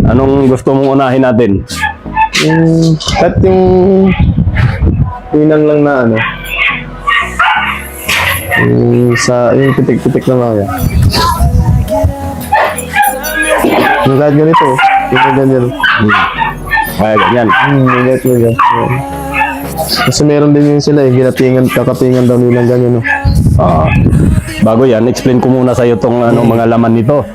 Anong gusto mong unahin natin? At yung hinang lang na ano. Yung pitik-pitik na mga yan. Yung kahit ganito. Yung ganyan. Kaya ganyan. Ganyan, ganyan. Kasi meron din yun sila ginapingan, kakapingan daw nilang ganyan, no? Bago yan, explain ko muna sa'yo itong mga laman nito.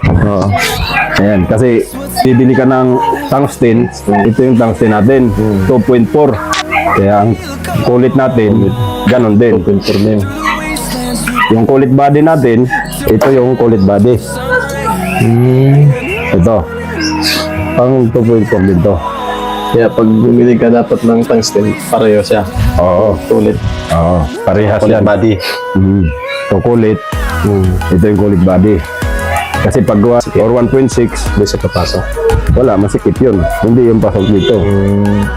Ayan, kasi bibili ka ng tungsten, ito yung tungsten natin, 2.4. Kaya ang kulit natin, ganun din. 2.4 na yun. Yung kulit body natin, ito yung kulit body. Ito. Pang 2.4 din to. Kaya pag bumili ka dapat ng tungsten, pareho siya. Oo. Kulit. Oo. Parehas Kulit yan. body. Ito kulit. Ito yung kulit body. Kasi pag or 1.6, Hindi siya papasok. wala, masikip yun. Hindi yung pasok dito.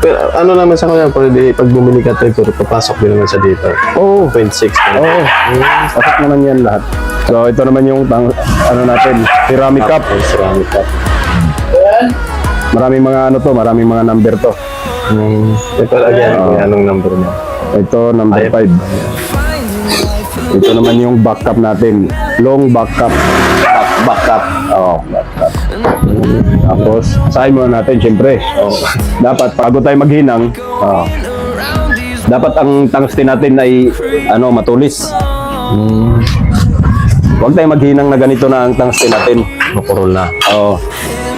Pero ano naman sa kanya, pag bumili ka tayo, pero papasok din naman siya dito. Oo. 0.6. Oo. Pasok naman yan lahat. So ito naman yung natin, ceramic cup. Ceramic cup. Maraming mga maraming mga number to. Ito again, anong number mo? Ito number 5. Ito naman yung back cup natin. Long back cup. Back cup. Oo, back cup. Tapos, sahin muna natin, syempre. Dapat, bago tayo maghinang, dapat ang tungsten natin ay matulis. Huwag tayong maghinang na ganito na ang tungsten natin. Makurol na. Oo.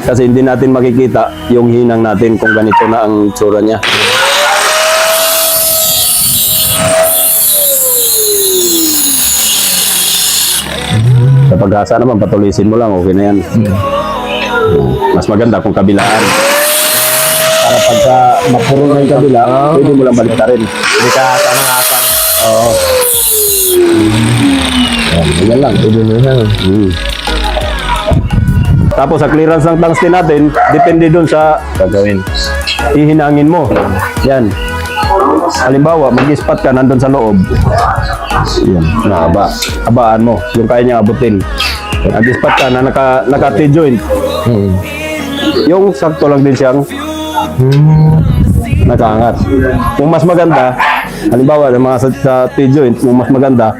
Kasi hindi natin makikita yung hinang natin kung ganito na ang tsura niya. Sa pag-asa naman, patulisin mo lang, okay na yan. Mas maganda kung kabilaan. Para pagka mapuro na yung kabila, pwede mo lang balik na rin. Hindi ka asang-asang. Oo. Ganyan lang. Pwede mo yan. Tapos sa clearance ng tungsten natin, depende dun sa Gagawin. ihinangin mo. Yan. Halimbawa, mag-spot ka nandun sa loob. Yan, nahaba. Habaan mo, yung kaya niya abutin. Nag-spot ka na naka-T-joint. Yung sakto lang din siyang nakaangat. Kung mas maganda, halimbawa, sa T-joint, kung mas maganda,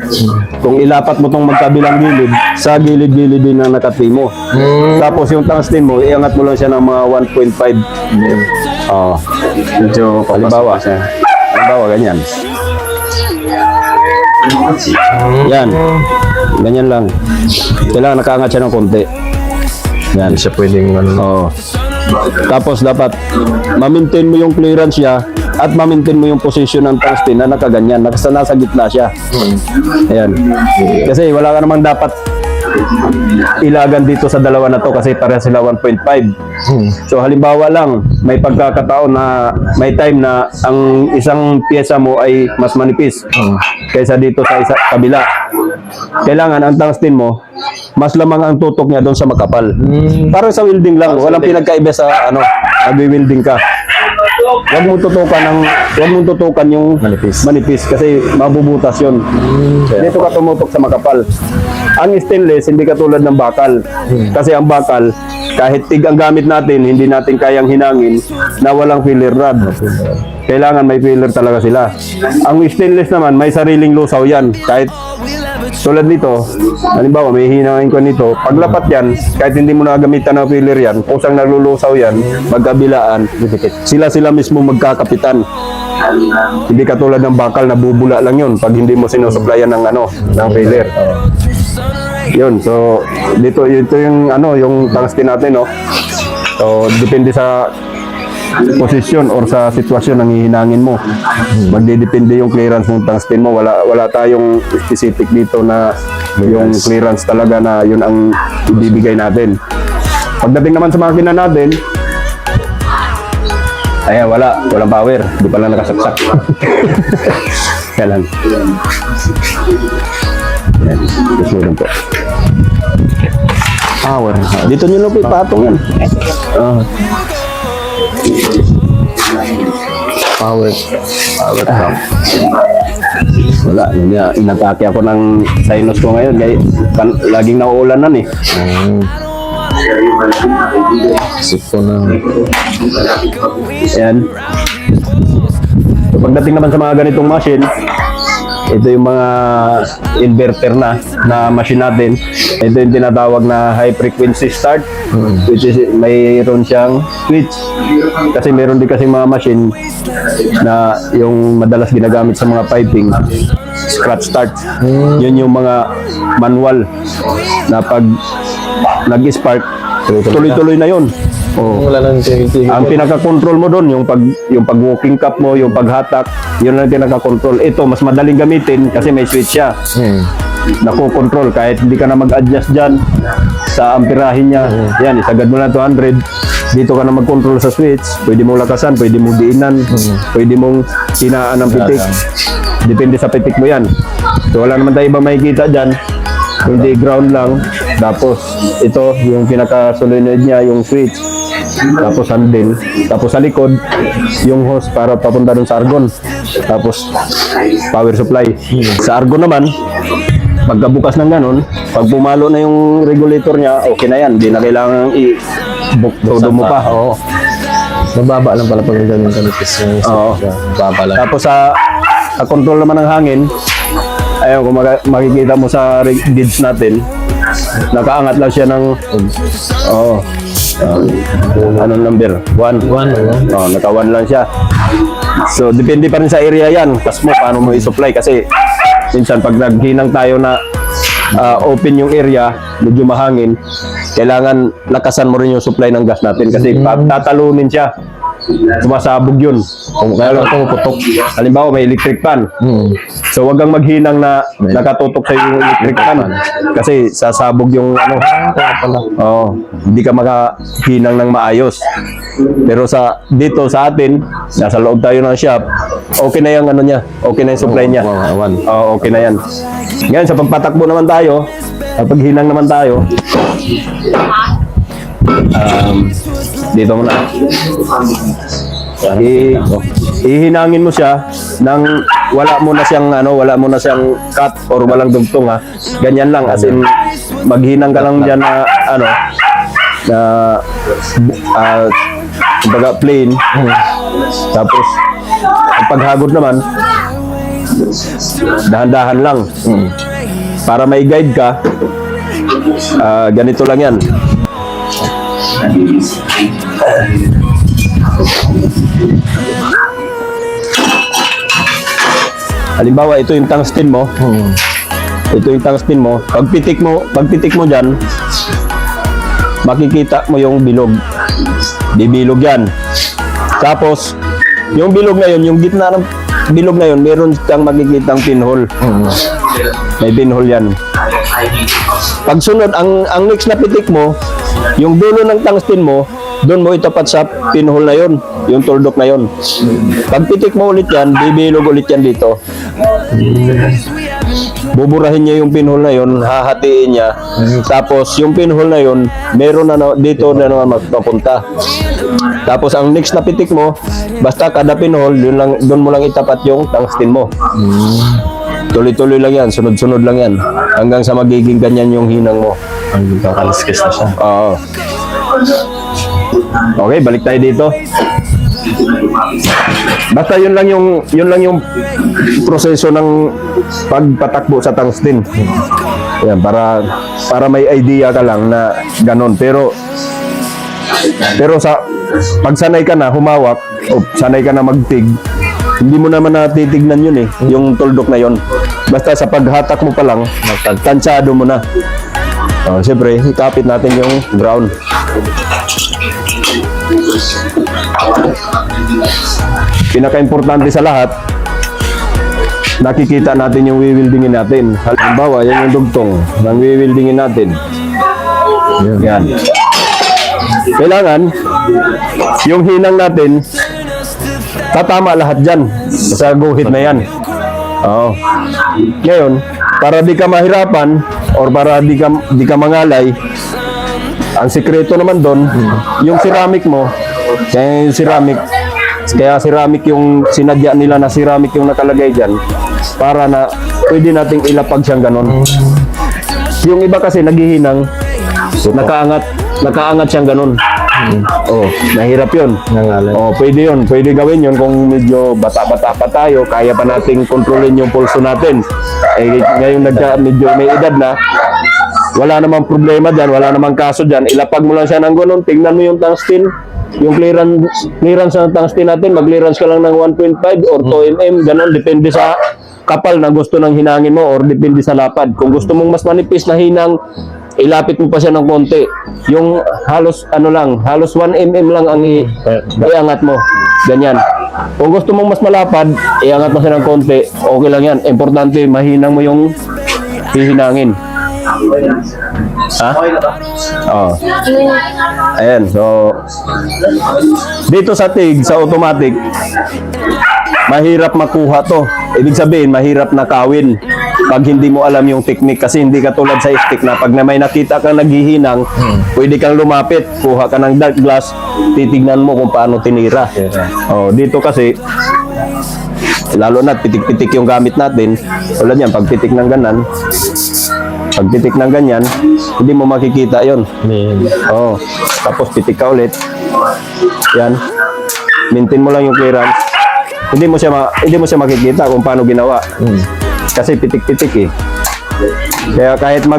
kung ilapat mo tong magkabilang gilid, sa gilid-gilid din na naka-T mo. Tapos yung tungsten mo, iangat mo lang siya ng mga 1.5. Medyo halimbawa siya. Halimbawa, ganyan. Yan. Ganyan lang. Kailangan nakaangat siya ng konti. Yan. Hindi siya pwedeng Oo. Tapos dapat ma-maintain mo yung clearance niya at ma-maintain mo yung position ng tungsten na nakaganyan. Nasa gitna siya. Ayan. Kasi wala ka namang dapat ilagan dito sa dalawa na to kasi pareha sila 1.5. So halimbawa lang, may pagkakataon na may time na ang isang pyesa mo ay mas manipis kaysa dito sa kabila. Kailangan ang tungsten mo mas lamang ang tutok niya doon sa makapal. Parang sa welding lang, walang pinagkaiba sa nagwi-welding ka. Huwag mong tutukan yung manipis kasi mabubutas yun. Dito ka tumutok sa makapal. Ang stainless, hindi katulad ng bakal. Kasi ang bakal, kahit tig ang gamit natin, hindi natin kayang hinangin na walang filler rod. Kailangan may filler talaga sila. Ang stainless naman, may sariling lusaw yan. Kahit tulad nito, halimbawa may hinangin ko nito, paglapat yan, kahit hindi mo nagamitan ng filler yan, kung saan naglulusaw yan, magkabilaan, sila mismo magkakapitan. Hindi katulad ng bakal na bubula lang yun pag hindi mo sinusuplayan ng filler. Yun, so ito yung yung tungsten natin, no. So depende sa posisyon or sa sitwasyon ng hihinangin mo. Magdedepende yung clearance ng tungsten mo. Wala tayong specific dito na yung clearance talaga na yun ang ibibigay natin. Pagdating naman sa makina natin, walang power. Di pa lang nakasaksak. Kaya lang. Yan. Gusto po. Power. Dito nyo lang po ipatong yan. Power pump. Wala. Inatake ako ng sinus ko ngayon. Laging nauulanan eh. Isip ko na. Ayan. So, pagdating naman sa mga ganitong machine, ito yung mga inverter na machine natin. Ito yung tinatawag na high frequency start, which is mayroon siyang switch. Kasi meron din kasing mga machine na yung madalas ginagamit sa mga piping, scratch start. Yun yung mga manual na pag nag-spark, tuloy-tuloy na yun. Oh. Wala nang Ang pinaka-control mo doon, yung pag-walking cup mo, yung paghatak, yun ang pinaka-control. Ito, mas madaling gamitin kasi may switch siya. Nako-control kahit hindi ka na mag-adjust dyan sa amperahin niya. Yan, isagad mo na 200. Dito ka na mag-control sa switch. Pwede mong lakasan, pwede mong diinan, pwede mong hinaan ng pitik. Depende sa pitik mo yan. So wala naman tayo iba makikita dyan. Hindi ground lang. Tapos ito, yung pinaka-solenoid niya, yung switch. Tapos handle. Tapos sa likod, yung hose para papunta dun sa argon. Tapos power supply. Sa argon naman, pagkabukas ng ganun, pag pumalo na yung regulator niya, okay na yan. Hindi na kailangan i-todo mo pa. Oo. Mababa lang pala pag ganyan kanipis. Oo. Mababa lang. Tapos sa control naman ng hangin, ayun, kung makikita mo sa gauge natin, nakaangat lang siya ng anong number? 1. Naka 1 lang siya. So, depende pa rin sa area yan. Kas mo, paano mo i-supply. Kasi, minsan, pag naghinang tayo na open yung area, medyo mahangin, kailangan lakasan mo rin yung supply ng gas natin. Kasi, pag tatalunin siya, sumasabog yun. Kaya lang pumuputok. Halimbawa, may electric fan. So, wag kang maghinang na nakatutok sa yung electric fan. Kasi sasabog yung ano. Hindi ka makahinang ng maayos. Pero dito sa atin, nasa loob tayo ng shop, okay na yung ano niya. Okay na yung supply niya. Okay na yan. Ngayon, sa pagpatakbo naman tayo, paghinang naman tayo, dito muna. Ihinangin mo siya nang wala mo na siyang cut or walang dugtong ha. Ganyan lang, as in maghinang ka lang diyan na kumbaga plain. Tapos paghagod naman dahan-dahan lang. Para may guide ka, ganito lang yan. Halimbawa, ito yung tungsten mo. Ito yung tungsten mo. Pagpitik mo dyan, makikita mo yung bilog. Bibilog yan. Tapos, yung bilog na yun, yung gitna ng bilog na yun, meron kang makikitang pinhole. May pinhole yan. Pagsunod, ang next na pitik mo, yung dulo ng tungsten mo, doon mo itapat sa pinhole na yun, yung tuldok na yun. Pag pitik mo ulit yan, bibilog ulit yan dito. Buburahin niya yung pinhole na yun, hahatiin niya. Tapos yung pinhole na yun, meron na dito na naman mapapunta. Tapos ang next na pitik mo, basta kada pinhole, doon mo lang itapat yung tungsten mo. Tuloy-tuloy lang yan, sunod-sunod lang yan. Hanggang sa magiging ganyan yung hinang mo. Ang kakaliskis na siya. Oo. Okay, balik tayo dito. Basta yun lang yung proseso ng pagpatakbo sa tungsten. Yan, para may idea ka lang na ganon. Pero pag sanay ka na humawak o sanay ka na magtig, hindi mo naman natitignan yun eh, yung tuldok na yun. Basta sa paghatak mo pa lang, tansado mo na. Siyempre, ikapit natin yung ground. Pinaka-importante sa lahat, nakikita natin yung wiwildingin natin. Halimbawa, yan yung dugtong ng wiwildingin natin. Yan. Kailangan, yung hinang natin, tatama lahat dyan sa guhit na yan. Ngayon, para di ka mahirapan or para di ka mangalay, ang sikreto naman doon, yung ceramic mo, kaya ceramic yung sinadya nila na ceramic yung nakalagay dyan para na pwede nating ilapag siyang ganon. Yung iba kasi naghihinang, nakaangat, nakaangat siyang ganun. Oh, mahirap yun. Nangalan. Oh, pwede yun. Pwede gawin yun kung medyo bata-bata pa tayo, kaya pa nating kontrolin yung pulso natin. Eh, ngayon medyo may edad na, wala namang problema dyan, wala namang kaso dyan. Ilapag mo lang siya ng ganun, tingnan mo yung tungsten, yung clearance ng tungsten natin, mag-clearance ka lang ng 1.5 or 2 mm, ganun, depende sa kapal na gusto ng hinangin mo or depende sa lapad. Kung gusto mong mas manipis na hinang, ilapit mo pa siya ng konti. Yung halos halos 1 mm lang ang iangat mo. Ganyan. Kung gusto mong mas malapad, iangat mo siya ng konti. Okay lang yan. Importante, mahinang mo yung hihinangin. Ha? Oh. Ayan, so dito sa TIG, sa automatic, mahirap makuha to. Ibig sabihin, mahirap nakawin pag hindi mo alam yung technique, kasi hindi katulad sa stick na pag na may nakita kang naghihinang, pwede kang lumapit, kuha ka ng dark glass, titignan mo kung paano tinira. Oh, dito kasi lalo na pitik-pitik yung gamit natin. Tulad yan, pagpitik ng ganyan, hindi mo makikita yon. Oh, tapos pitik ka ulit. Yan. Maintain mo lang yung clearance. Hindi mo siya makikita kung paano ginawa. Kasi pitik-pitik eh. Kaya kahit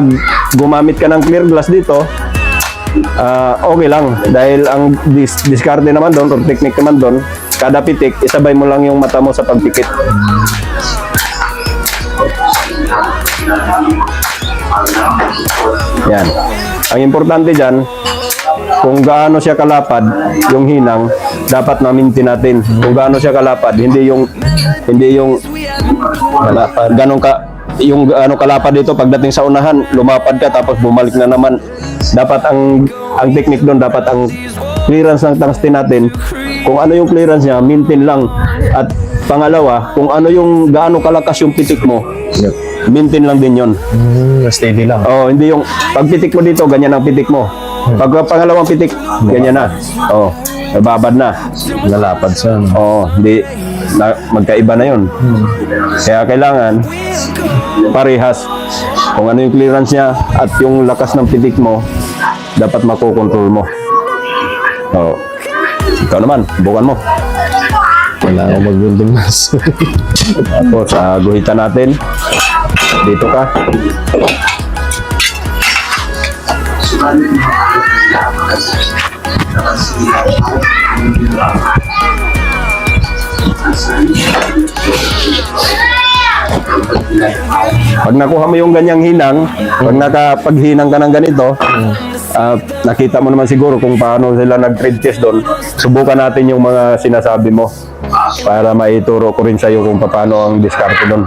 gumamit ka ng clear glass dito, okay lang. Dahil ang diskarte naman doon, or technique naman doon, kada pitik, isabay mo lang yung mata mo sa pagpikit. Yan. Ang importante dyan, kung gaano siya kalapad, yung hinang, dapat na-maintain natin. Kung gaano siya kalapad, hindi yung kalapad dito pagdating sa unahan, lumapad ka tapos bumalik na naman. Dapat ang technique doon, dapat ang clearance ng tungsten natin, kung ano yung clearance niya, maintain lang. At pangalawa, kung ano yung gaano kalakas yung pitik mo, maintain lang din yun. Steady lang. Oh, hindi yung pagpitik mo dito, ganyan ang pitik mo. Pag pangalawang pitik, ganyan na. Oh, nababad na. Nalapad siya. Oh, hindi magkaiba na yun. Kaya kailangan parehas. Kung ano yung clearance niya at yung lakas ng pitik mo, dapat makokontrol mo. Oh. Ikaw naman, bukan mo. Wala akong mag-building mas. Tapos, guhitan natin. Dito ka. Pag nakuha mo yung ganyang hinang, pag nakapaghinang ka ng ganito, nakita mo naman siguro kung paano sila nag-trade test doon. Subukan natin yung mga sinasabi mo para maituro ko rin sa'yo kung paano ang diskarte doon.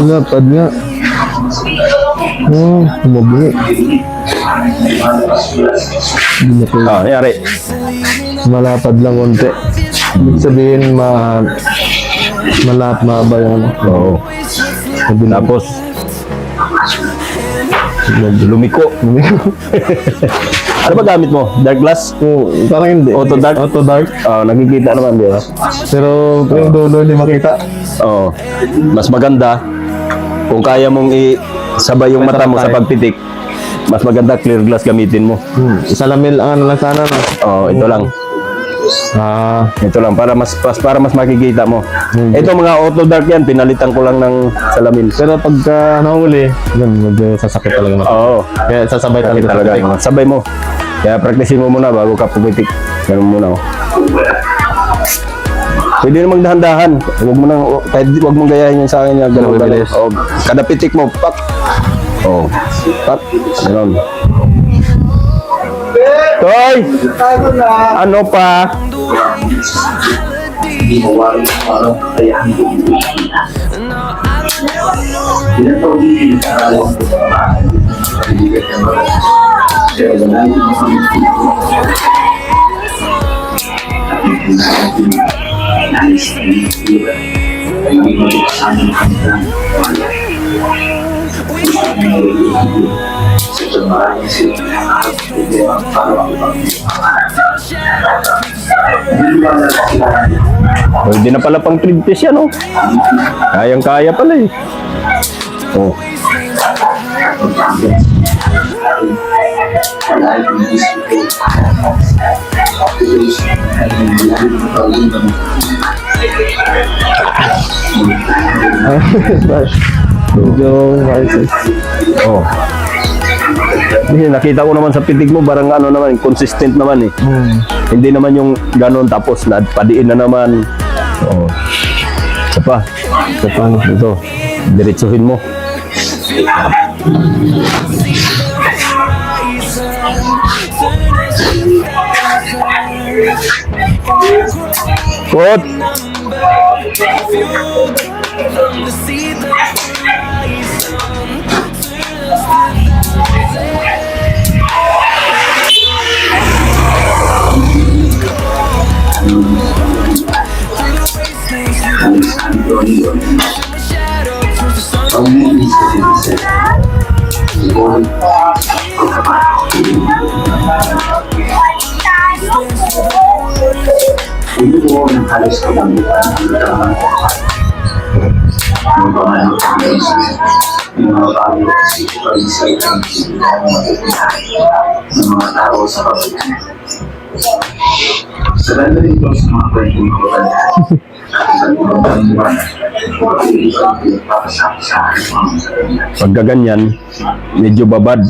Lapad nga. Oh, umabli. Nangyari. Malapad lang konti. Ibig sabihin, maba yung Oo. Tapos, lumiko. Ano ba gamit mo? Dark glass? Parang hindi. Auto dark? Auto dark. Nakikita naman, di ba? Pero yung dulo hindi makita. Oo. Mas maganda kung kaya mong isabay yung mata mo sa pagpitik, mas maganda clear glass gamitin mo. Salamil ang ano lang sana, no? Oo, ito lang. Ito lang para mas makikita mo. Ito mga auto dark yan, pinalitan ko lang ng salamin. Pero pagka nahuli, yun, medyo sasakit talaga. Oo. Kaya sasabay talaga. Sabay mo. Kaya practicein mo muna bago ka pumitik. Ganun muna, oh. Pwede na magdahan-dahan. Huwag mo nang, kahit huwag mong gayahin yung sa akin. Ganun, ganun. Oh, kada pitik mo, pak. Oh, pak. Ganun. Toy! Ano pa? Pwede na pala pang 3 piece yan, oh. Kayang-kaya pala eh. Oh. Medyo maayos. Oh. Kasi nakita ko naman sa pitik mo, parang ano naman, consistent naman eh. Hindi naman yung ganon tapos padiin na naman. Oh. Isa pa. Ito. Diretsuhin mo. Kot! Pagka ganyan, medyo babad.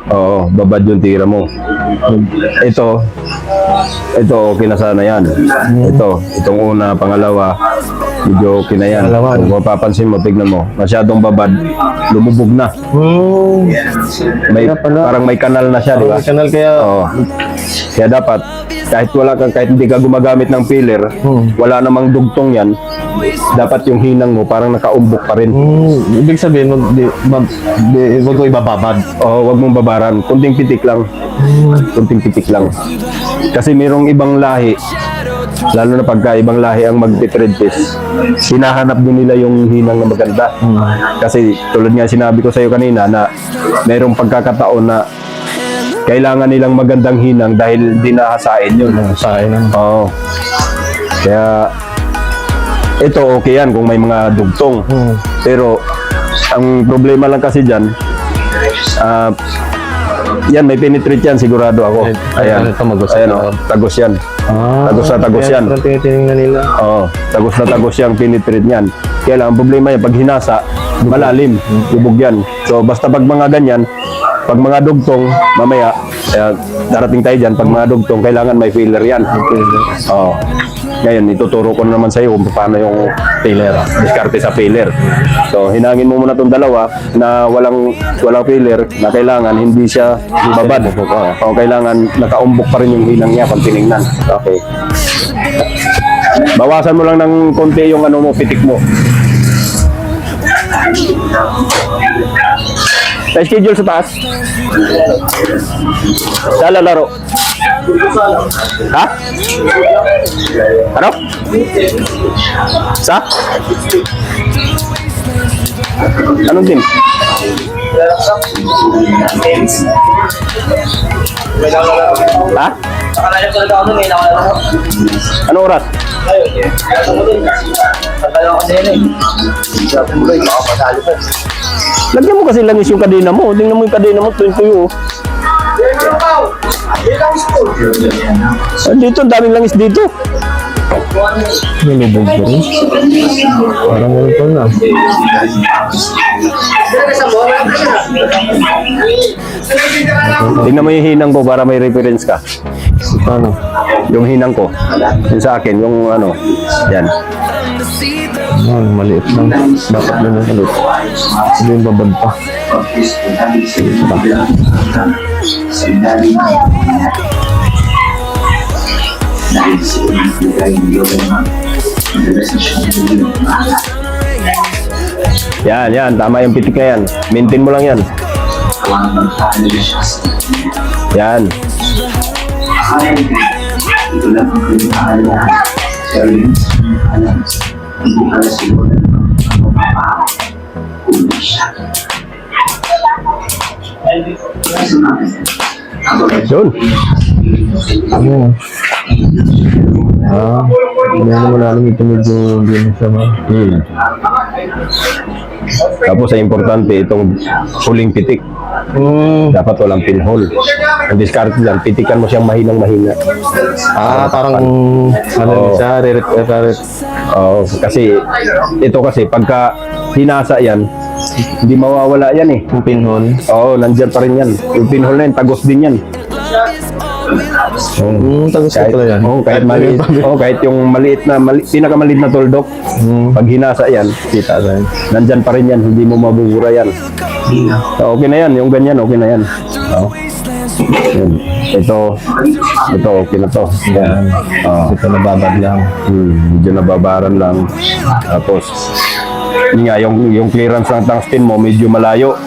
Oo, babad yung tira mo. Ito okay na sana yan. Itong una, pangalawa, medyo okay na yan. Kung mapapansin mo, tignan mo, masyadong babad, lumubog na. Parang may kanal na siya, di ba? Kanal kaya. Oo. Kaya dapat, kahit hindi ka gumagamit ng filler, wala namang dugtong yan, dapat yung hinang mo parang nakaumbok pa rin. Ibig sabihin, wag ko ibababad. Oo, wag mong babaran. Kunting pitik lang. Kasi mayroong ibang lahi, lalo na pagka ibang lahi ang mag-thread piece, hinahanap din nila yung hinang na maganda. Kasi tulad nga sinabi ko sa iyo kanina na mayroong pagkakataon na kailangan nilang magandang hinang dahil dinahasain yun. Oo. Kaya ito okay yan kung may mga dugtong. Pero ang problema lang kasi dyan, yan may penetrate yan sigurado ako. Ayan, tagos yan. Tagos yan. Oo, tagos na tagos yung penetrate yan. Kaya lang ang problema yan, pag hinasa, malalim, bubog yan. So basta pag mga ganyan, pag mga dugtong, mamaya, darating tayo dyan, pag mga dugtong, kailangan may filler yan. Oo. Ngayon, ituturo ko naman sa iyo kung paano yung filler, diskarte sa filler. So, hinangin mo muna itong dalawa na walang filler, na kailangan hindi siya babad. O kailangan nakaumbok pa rin yung hinang niya pag tinignan. Okay. Bawasan mo lang ng konti yung pitik mo. May schedule sa taas? Sala laro. Ha? Ano? Sa? Anong team? Ha? Anong oras? Lagyan mo kasi langis yung kadena mo. Tingnan mo yung kadena mo, tuyo. Dito, ang daming langis dito. Nilubog ko rin. Parang ganun pa na. Tingnan mo yung hinang ko para may reference ka. Paano? Yung hinang ko. Yung sa akin, yung ano. Yan. Maliit lang. Dapat na na maliit. Hindi yung babad pa. Yan. Tama yung pitik na yan. Maintain mo lang yan. Yan. Yun. Ano? Hindi naman alam ito medyo hindi na siya ma. Tapos ay importante itong huling pitik. Dapat walang pinhole. Ang discard dyan, pitikan mo siyang mahinang-mahina. Parang ano Oo. siya, Oo, kasi ito kasi pagka hinasa yan, hindi mawawala yan eh. yung pinhole. Oo, nandyan pa rin yan. Yung pinhole na yan, tagos din yan. Tagos ka pala yan. Kahit maliit. Kahit yung pinakamaliit na tuldok, pag hinasa yan, Kita sa yan. nandyan pa rin yan, hindi mo mabubura yan. So, okay na yan, yung ganyan, okay na yan. Oo. Yun. Ito, okay na to. Yan. Ito nababad lang. Medyo nababaran lang. Tapos, yun nga, yung clearance ng tungsten mo, medyo malayo.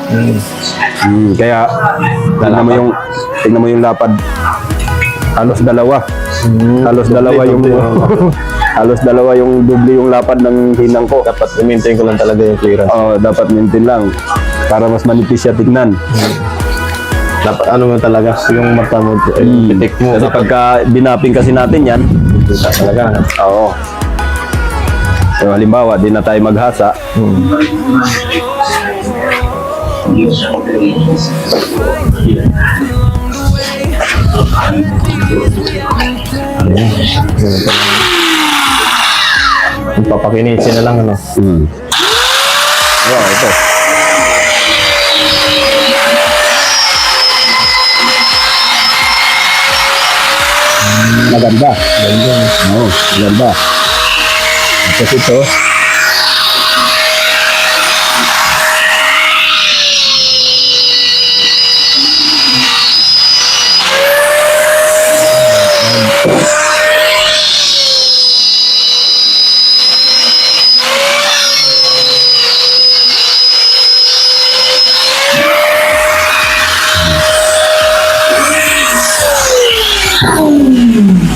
Kaya, tingnan mo yung lapad. Halos dalawa. Halos dalawa yung halos dalawa yung doble yung lapad ng hinang ko. Dapat i-maintain ko lang talaga yung clearance. Dapat maintain lang para mas manipis siya tignan. Dapat ano mo talaga, yung mata mo, pitik mo. Kasi pagka binapping kasi natin yan, Kita talaga. oo. So, halimbawa, di na tayo maghasa. Papakinisin na lang ano. Ito. Maganda. Oo, maganda. Tapos ito.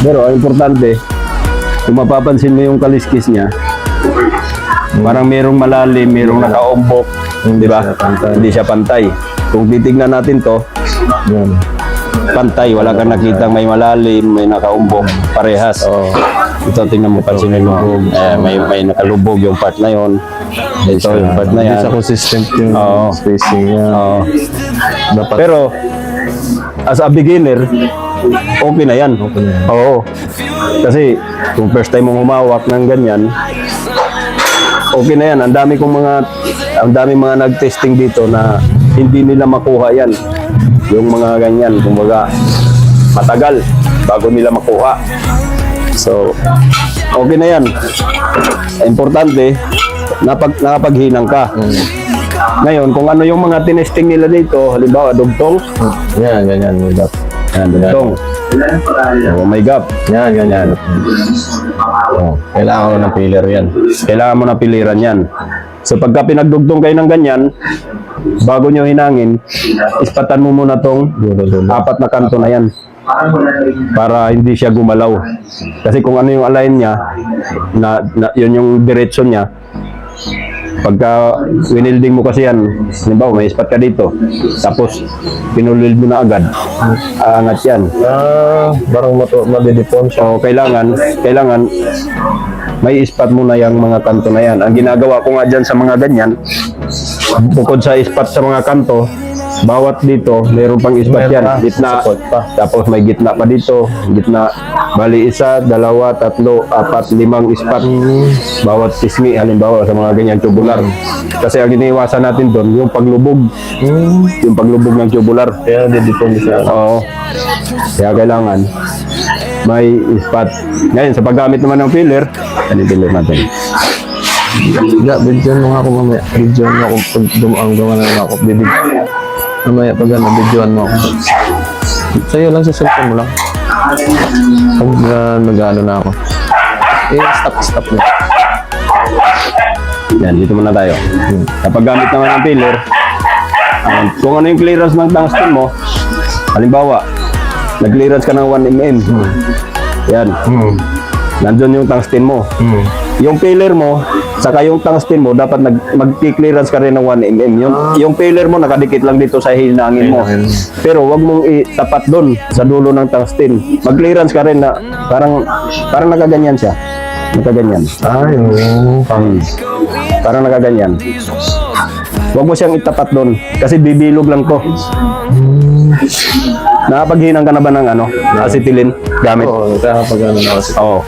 Pero ang importante, kung mapapansin mo yung kaliskis niya, parang merong malalim, merong nakaumbok, di ba? Hindi siya pantay. Kung titignan natin to, pantay, wala kang nakitang may malalim, may nakaumbok, parehas. Ito, tingnan mo, pansin mo, may nakalubog yung part na yon. Ito, yung part na yan. Hindi sa consistent yung spacing niya. Dapat. Pero, as a beginner, okay na yan. Oo. Kasi, kung first time mong humawak ng ganyan, okay na yan. Ang dami mga nag-testing dito na hindi nila makuha yan. Yung mga ganyan, kumbaga, matagal bago nila makuha. So, okay na yan. Importante, nakapaghinang ka. Ngayon, kung ano yung mga tinesting nila dito, halimbawa, dugtong. Ganyan. Yan, dugtong. May gap. Ganyan. Kailangan ko ng filler yan. Kailangan mo na piliran yan. So, pagka pinagdugtong kayo ng ganyan, bago nyo hinangin, ispatan mo muna tong apat na kanto na yan. Para hindi siya gumalaw. Kasi kung ano yung align niya, yun yung direction niya, pagka winilding mo kasi yan, halimbawa may spot ka dito, tapos pinulild mo na agad, aangat yan. Parang madidipon siya. So, kailangan may spot mo na yung mga kanto na yan. Ang ginagawa ko nga dyan sa mga ganyan, bukod sa spot sa mga kanto, bawat dito, meron pang ispat yan. Gitna, tapos may gitna pa dito. Gitna, bali 1, 2, 3, 4, 5 ispat. Bawat pisngi, halimbawa sa mga ganyang tubular. Kasi ang iniiwasan natin doon, yung paglubog. Yung paglubog ng tubular. Kaya dito siya. Oo. Kaya kailangan may ispat. Ngayon, sa paggamit naman ng filler, ano yung filler natin? Bidyoan mo nga ako mamaya. Bidyoan mo ako pag dumaan gawa na ako. Mamaya pag ano, bidyoan mo ako. Sa'yo lang sa cellphone mo lang. Pag nag-ano na ako. Stop mo. Yan, dito muna tayo. Sa paggamit naman ng filler, kung ano yung clearance ng tungsten mo, halimbawa, nag-clearance ka ng 1 mm. Yan. Nandun yung tungsten mo. Yung filler mo, saka yung tungsten mo, dapat mag-clearance ka rin ng 1 mm. Yung filler mo, nakadikit lang dito sa hinangin mo. Pero wag mong itapat doon sa dulo ng tungsten. Mag-clearance ka rin na parang nakaganyan siya. Nakaganyan. Parang nakaganyan. Wag mo siyang itapat doon kasi bibilog lang to. Nakapaghinang ka na ba ng acetylene gamit? Oo, kaya pag ano na kasi. Oo.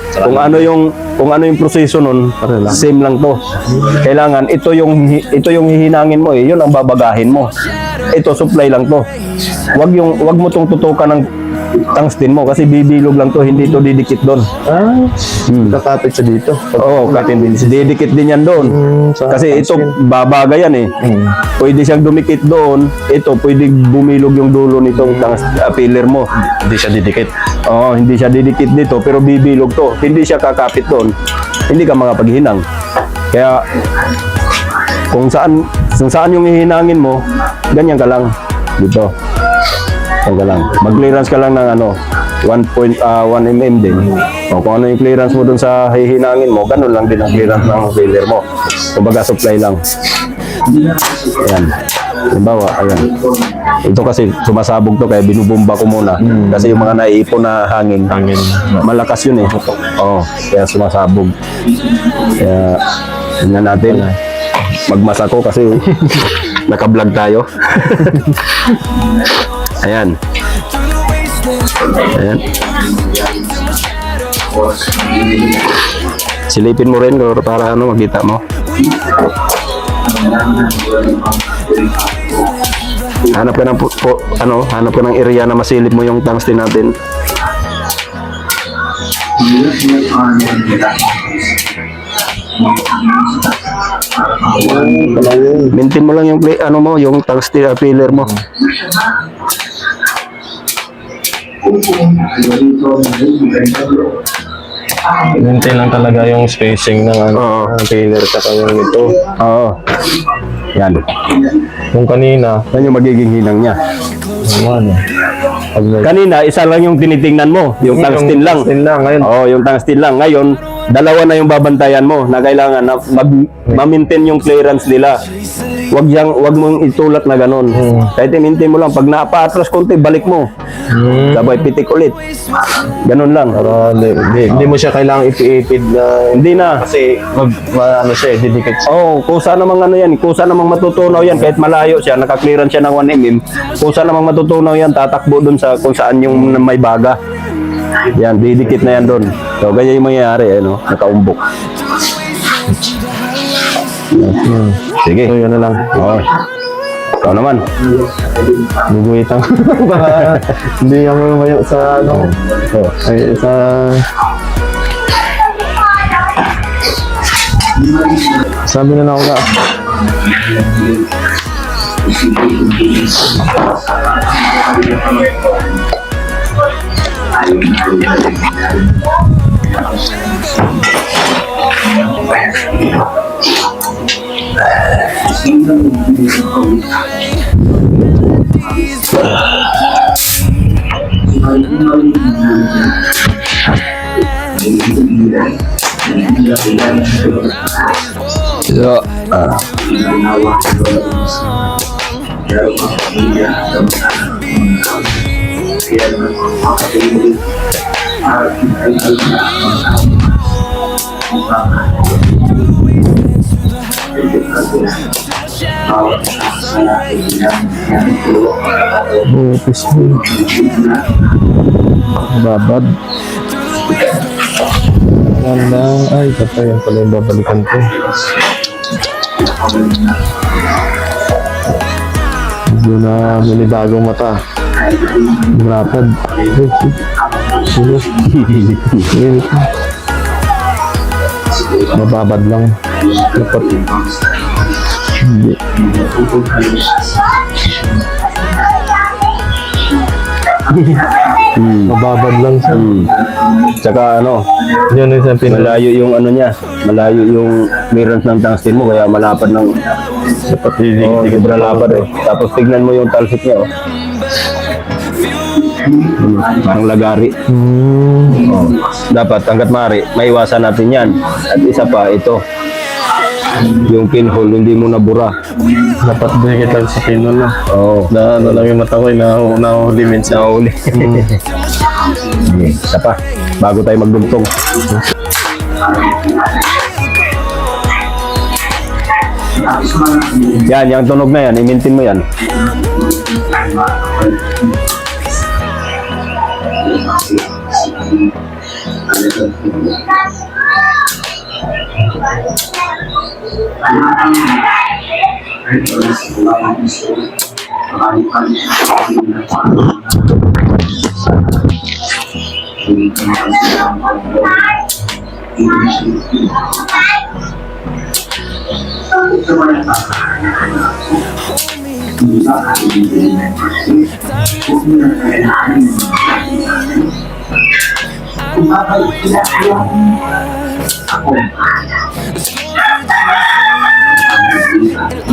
Kung ano yung proseso nun, same lang to. Kailangan ito yung hihinangin mo yun ang babagahin mo. Ito supply lang to. Wag mo tong tutukan ng tungsten mo kasi bibilog lang to, hindi to didikit doon. Kakapit siya dito. Oo, didikit din yan doon. Kasi ito babaga yan eh. Pwede siyang dumikit doon. Ito pwede bumilog yung dulo nitong filler mo. Hindi siya didikit. Oo, hindi siya didikit dito pero bibilog to. Hindi siya kakapit doon. Hindi ka makapaghinang. Kaya kung saan yung hihinangin mo, ganyan ka lang dito. Ganyan ka lang. Mag-clearance ka lang ng 1 mm din. O kung ano yung clearance mo dun sa hihinangin mo, ganun lang din ang clearance ng filler mo. Kumbaga supply lang. Ayan. Halimbawa, ayan. Ito kasi sumasabog to kaya binubomba ko muna. Kasi yung mga naiipon na hangin. Malakas yun eh. Oo, kaya sumasabog. Kaya, tingnan natin. Magmasa ko kasi naka-vlog tayo. Ayan. Ayan. Silipin mo rin para makita mo. Hanap ka ng hanap ka ng area na masilip mo yung tungsten natin. Maintain mo lang yung yung tungsten filler mo. Maintain lang talaga yung spacing ng filler tsaka yung ito. Oo. Yan. Yung kanina, Yan yung magiging hinang niya. Kanina, isa lang yung tinitingnan mo. Yung tungsten lang. Ngayon, Oo, yung tungsten lang. Ngayon, dalawa na yung babantayan mo na kailangan na ma-maintain yung clearance nila. Wag mong itulak na ganun. Kahit i-maintain mo lang. Pag napa-atras konti, balik mo. Sabay pitik ulit. Ganun lang. para hindi mo siya kailangang ipi-ipid na Hindi na. kasi ano siya, didikit siya. Oo, kusa namang yan. Kusa namang matutunaw yan. Kahit malayo siya, naka-clearance siya ng 1 mm. Kusa namang matutunaw yan. Tatakbo dun sa kung saan yung may baga. Yan, didikit na yan dun. So, ganyan yung mangyayari, nakaumbok. Sige. So, yun na lang. Oo. Ikaw naman. Guguhitang para hindi kami mayo sa ay sa sabi na ako na So, Bupis mo. Babad. Wala. Ay, kapag yan pala yung babalikan ko. Medyo na bagong mata. Rapad. Mababad lang. Dapat. Hindi. Mababad lang siya. Tsaka ano, Yun yung sabi na malayo yung ano niya, malayo yung clearance ng tungsten mo, kaya malapad ng dapat sobra lapad eh. Tapos tignan mo yung talsik niya, oh. Parang lagari. Oh. Dapat hanggat maaari, maiwasan natin yan. At isa pa, ito. Yung pinhole, hindi mo nabura. dapat dikit lang sa pinol na. Oo. Na ano lang yung mata ko, nahuli minsan. Nahuli. Sige, isa pa. Bago tayo magdugtong. Yan, yung tunog na yan, i-maintain mo yan.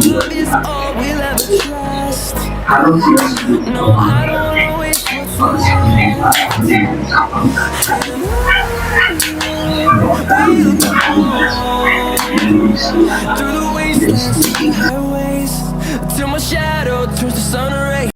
Love is all we'll ever trust. I don't wanna waste what's through the wasteland highways till my shadow turns to sun